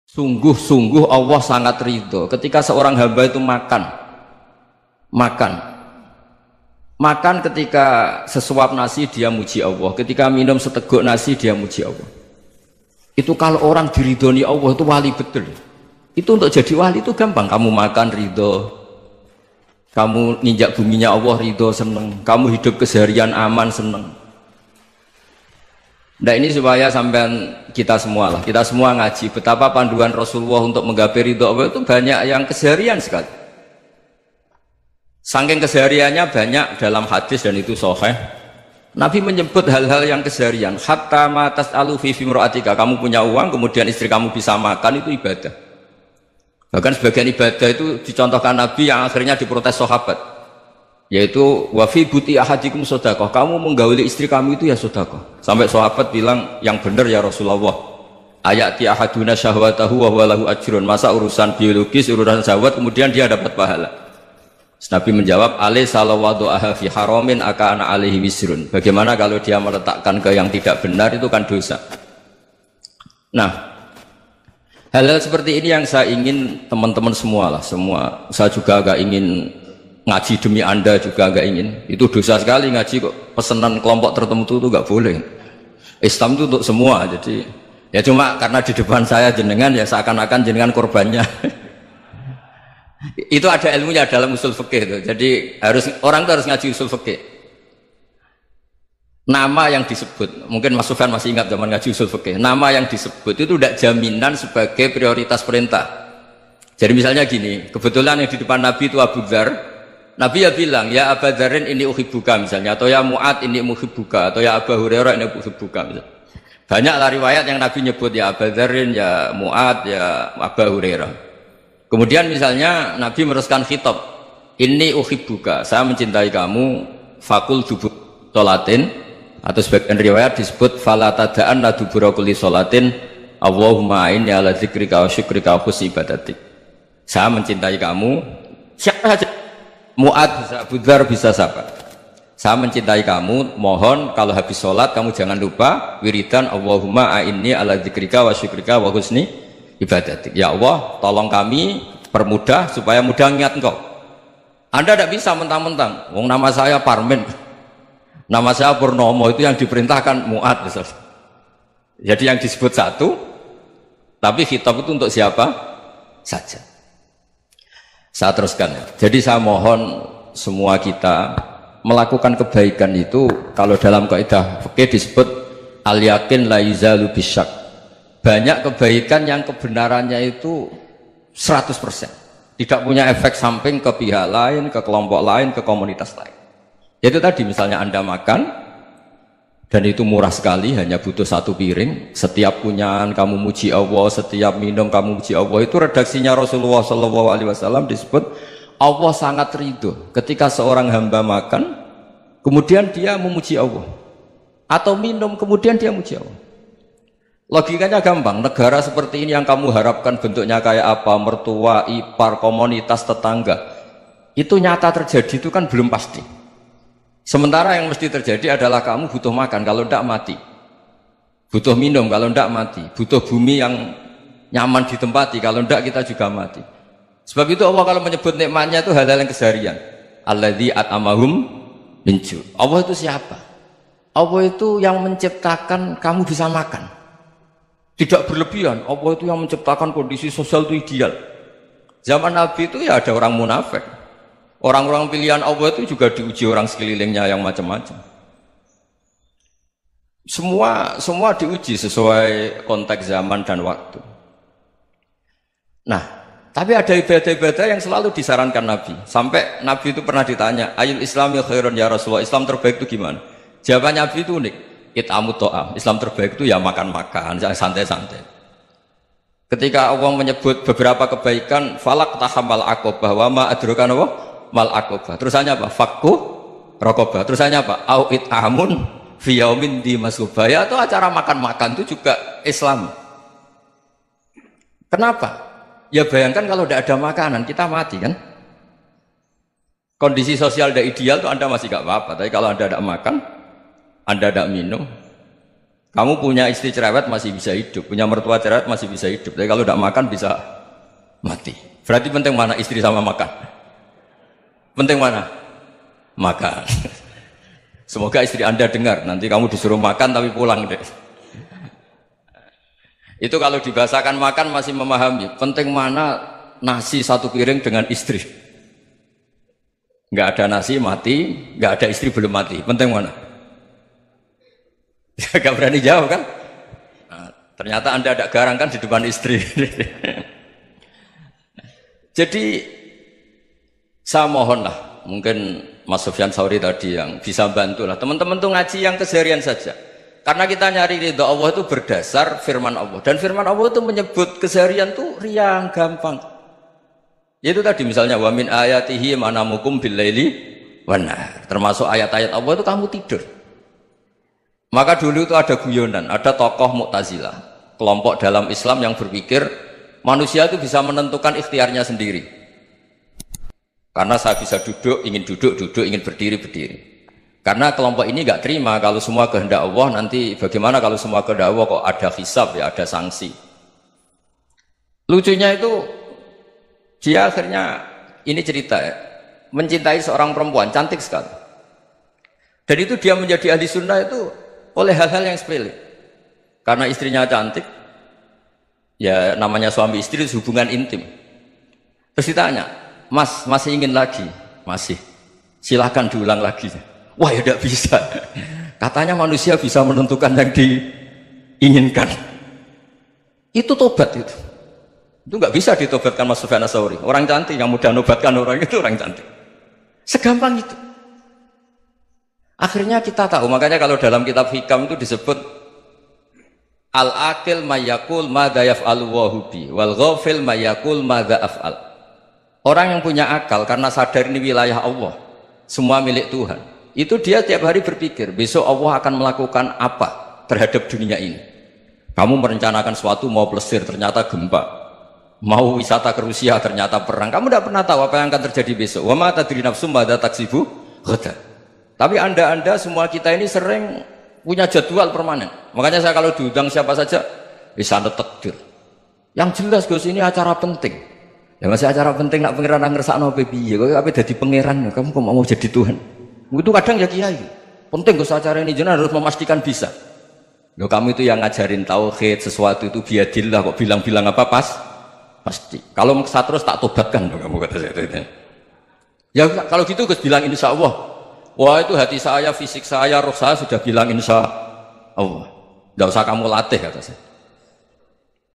Sungguh-sungguh Allah sangat ridho ketika seorang hamba itu makan ketika sesuap nasi dia muji Allah, ketika minum seteguk nasi dia muji Allah. Itu kalau orang diridhoni Allah itu wali betul. Itu untuk jadi wali itu gampang. Kamu makan ridho, kamu nginjak buminya Allah ridho seneng, kamu hidup keseharian aman seneng. Nah ini supaya sampean kita semua ngaji betapa panduan Rasulullah untuk menggapai ridho Allah itu banyak yang keseharian sekali. Saking kesehariannya banyak dalam hadis dan itu sahih. Nabi menyebut hal-hal yang keseharian. Hatta ma tas'alu fi imra'atika, kamu punya uang kemudian istri kamu bisa makan itu ibadah. Bahkan sebagian ibadah itu dicontohkan Nabi yang akhirnya diprotes sahabat, yaitu wa fi buti ahadikum sedekah, kamu menggauli istri kamu itu ya sedekah. Sampai sahabat bilang yang benar ya Rasulullah, ayati ahaduna syahwatahu wa huwa lahu ajrun, masa urusan biologis urusan syahwat kemudian dia dapat pahala. Nabi menjawab, alai salawadu'aha fi haramin akana alaihi wisrun, bagaimana kalau dia meletakkan ke yang tidak benar itu kan dosa. Nah hal-hal seperti ini yang saya ingin teman-teman semua saya juga agak ingin ngaji demi anda juga agak ingin. Itu dosa sekali ngaji kok pesanan kelompok tertentu itu gak boleh. Islam itu untuk semua, jadi ya cuma karena di depan saya jenengan ya seakan-akan jenengan korbannya. Itu ada ilmunya dalam usul fikih itu. Jadi orang itu harus ngaji usul fikih. Nama yang disebut, mungkin Mas Sufyan masih ingat zaman ngaji usul fikih, nama yang disebut itu tidak jaminan sebagai prioritas perintah. Jadi misalnya gini, kebetulan yang di depan Nabi itu Abu Dzar, Nabi ya bilang, ya Aba Dzarin ini uhibbuka misalnya, atau ya Mu'ad ini uhibbuka, atau ya Aba Hurairah ini uhibbuka misalnya. Banyaklah riwayat yang Nabi nyebut ya Aba Dzarin, ya Mu'ad, ya Aba Hurairah. Kemudian misalnya Nabi meneruskan khitab, ini uhibbuka, saya mencintai kamu, fakul dubur sholatin, atau sebagian riwayat disebut fala tada'an la dubura kulli sholatin Allahumma inni ala dzikrika wa syukrika wa husni ibadatik. Saya mencintai kamu, siapa saja, Mu'ad bisa, Abu Dzar bisa siapa. Saya mencintai kamu, mohon kalau habis sholat kamu jangan lupa wiridan Allahumma inni ala dzikrika wa syukrika wa husni ibadatik. Ya Allah, tolong kami permudah supaya mudah ingat engkau. Anda tidak bisa mentang-mentang, wong nama saya Parmen, nama saya Purnomo, itu yang diperintahkan Mu'ad misalnya. Jadi yang disebut satu, tapi khitab itu untuk siapa saja. Saya teruskan ya. Jadi saya mohon semua kita melakukan kebaikan itu, kalau dalam kaidah fikih disebut al yakin la yuzalu bisyak. Banyak kebaikan yang kebenarannya itu 100%, tidak punya efek samping ke pihak lain, ke kelompok lain, ke komunitas lain. Yaitu tadi misalnya Anda makan dan itu murah sekali, hanya butuh satu piring, setiap punyaan kamu muji Allah, setiap minum kamu muji Allah. Itu redaksinya Rasulullah SAW disebut Allah sangat ridho ketika seorang hamba makan kemudian dia memuji Allah, atau minum kemudian dia muji Allah. Logikanya gampang, negara seperti ini yang kamu harapkan bentuknya kayak apa, mertua, ipar, komunitas, tetangga, itu nyata terjadi itu kan belum pasti. Sementara yang mesti terjadi adalah kamu butuh makan, kalau tidak mati. Butuh minum, kalau tidak mati. Butuh bumi yang nyaman ditempati, kalau tidak kita juga mati. Sebab itu Allah kalau menyebut nikmatnya itu hal-hal yang keseharian. Alladzi at'amahum min ju'. Allah itu siapa? Allah itu yang menciptakan kamu bisa makan. Tidak berlebihan, Allah itu yang menciptakan kondisi sosial itu ideal. Zaman Nabi itu ya ada orang munafik. Orang-orang pilihan Allah itu juga diuji orang sekelilingnya yang macam-macam. Semua diuji sesuai konteks zaman dan waktu. Nah, tapi ada ibadah-ibadah yang selalu disarankan Nabi. Sampai Nabi itu pernah ditanya, ayul islami khairun ya Rasulullah, Islam terbaik itu gimana? Jawaban Nabi itu unik. It'amut to'am, Islam terbaik itu ya makan-makan, santai-santai. Ketika Allah menyebut beberapa kebaikan, falak tahamal akobah, wa ma adrokan apa? Mal akobah. Terusannya apa? Fakku rokobah. Terusannya apa? Au it'amun fiyaumin di masubaya, atau acara makan-makan itu juga Islam. Kenapa? Ya bayangkan kalau tidak ada makanan, kita mati kan? Kondisi sosial tidak ideal itu Anda masih gak apa-apa, tapi kalau Anda tidak makan, Anda tidak minum, Kamu punya istri cerewet masih bisa hidup, punya mertua cerewet masih bisa hidup. Tapi kalau tidak makan bisa mati. Berarti penting mana istri sama makan? Penting mana? Makan. Semoga istri Anda dengar. Nanti kamu disuruh makan tapi pulang deh. Itu kalau dibahasakan makan masih memahami. Penting mana nasi satu piring dengan istri? Nggak ada nasi mati, nggak ada istri belum mati. Penting mana? Gak berani jawab kan? Nah, ternyata Anda ada garang kan di depan istri. Jadi saya mohonlah, mungkin Mas Sufyan Sauri tadi yang bisa bantulah teman-teman tuh ngaji yang keseharian saja. Karena kita nyari ridha Allah itu berdasar firman Allah, dan firman Allah itu menyebut keseharian tuh riang gampang. Yaitu tadi misalnya wa min ayatihi manamukum bil laili wan nahar. Termasuk ayat-ayat Allah itu kamu tidur. Maka dulu itu ada guyonan, ada tokoh Mu'tazilah, kelompok dalam Islam yang berpikir manusia itu bisa menentukan ikhtiarnya sendiri. Karena saya bisa duduk, ingin duduk, ingin berdiri, berdiri. Karena kelompok ini nggak terima kalau semua kehendak Allah, nanti bagaimana kalau semua kehendak Allah kok ada hisab ya, ada sanksi. Lucunya itu dia akhirnya ini cerita ya, mencintai seorang perempuan cantik sekali. Dan itu dia menjadi ahli sunnah itu oleh hal-hal yang sepele. Karena istrinya cantik, ya namanya suami istri hubungan intim. Terus ditanya, Mas masih ingin lagi? Masih. Silahkan diulang lagi. Wah ya tidak bisa. Katanya manusia bisa menentukan yang diinginkan. Itu tobat itu. Itu nggak bisa ditobatkan Mas Sufyan Ats-Tsauri. Orang cantik yang mudah nobatkan orang itu orang cantik. Segampang itu. Akhirnya kita tahu, makanya kalau dalam kitab Hikam itu disebut al-akil mayyakul madza yaf'alu wa hubi wal ghafil mayyakul madza af'al. Orang yang punya akal karena sadar ini wilayah Allah, semua milik Tuhan, itu dia tiap hari berpikir besok Allah akan melakukan apa terhadap dunia ini. Kamu merencanakan sesuatu mau plesir ternyata gempa, mau wisata ke Rusia ternyata perang. Kamu tidak pernah tahu apa yang akan terjadi besok. Wa ma tadri nafsum madza taksibu ghadan. Tapi anda semua kita ini sering punya jadwal permanen. Makanya saya kalau diundang siapa saja bisa takdir. Yang jelas Gus ini acara penting. Ya masih acara penting nak pangeran ngersakno piye? Kok ape dadi pangeran? Kamu kok mau jadi Tuhan? Itu kadang ya kiai. Penting Gus acara ini jenengan harus memastikan bisa. Loh kamu itu yang ngajarin tauhid, sesuatu itu biadillah kok bilang-bilang apa pasti. Kalau maksa terus tak tobatkan kamu kata saya. Ya kalau gitu Gus bilang insya Allah. Wah itu hati saya, fisik saya, roh saya sudah bilang insya Allah. Tidak usah kamu latih kata saya.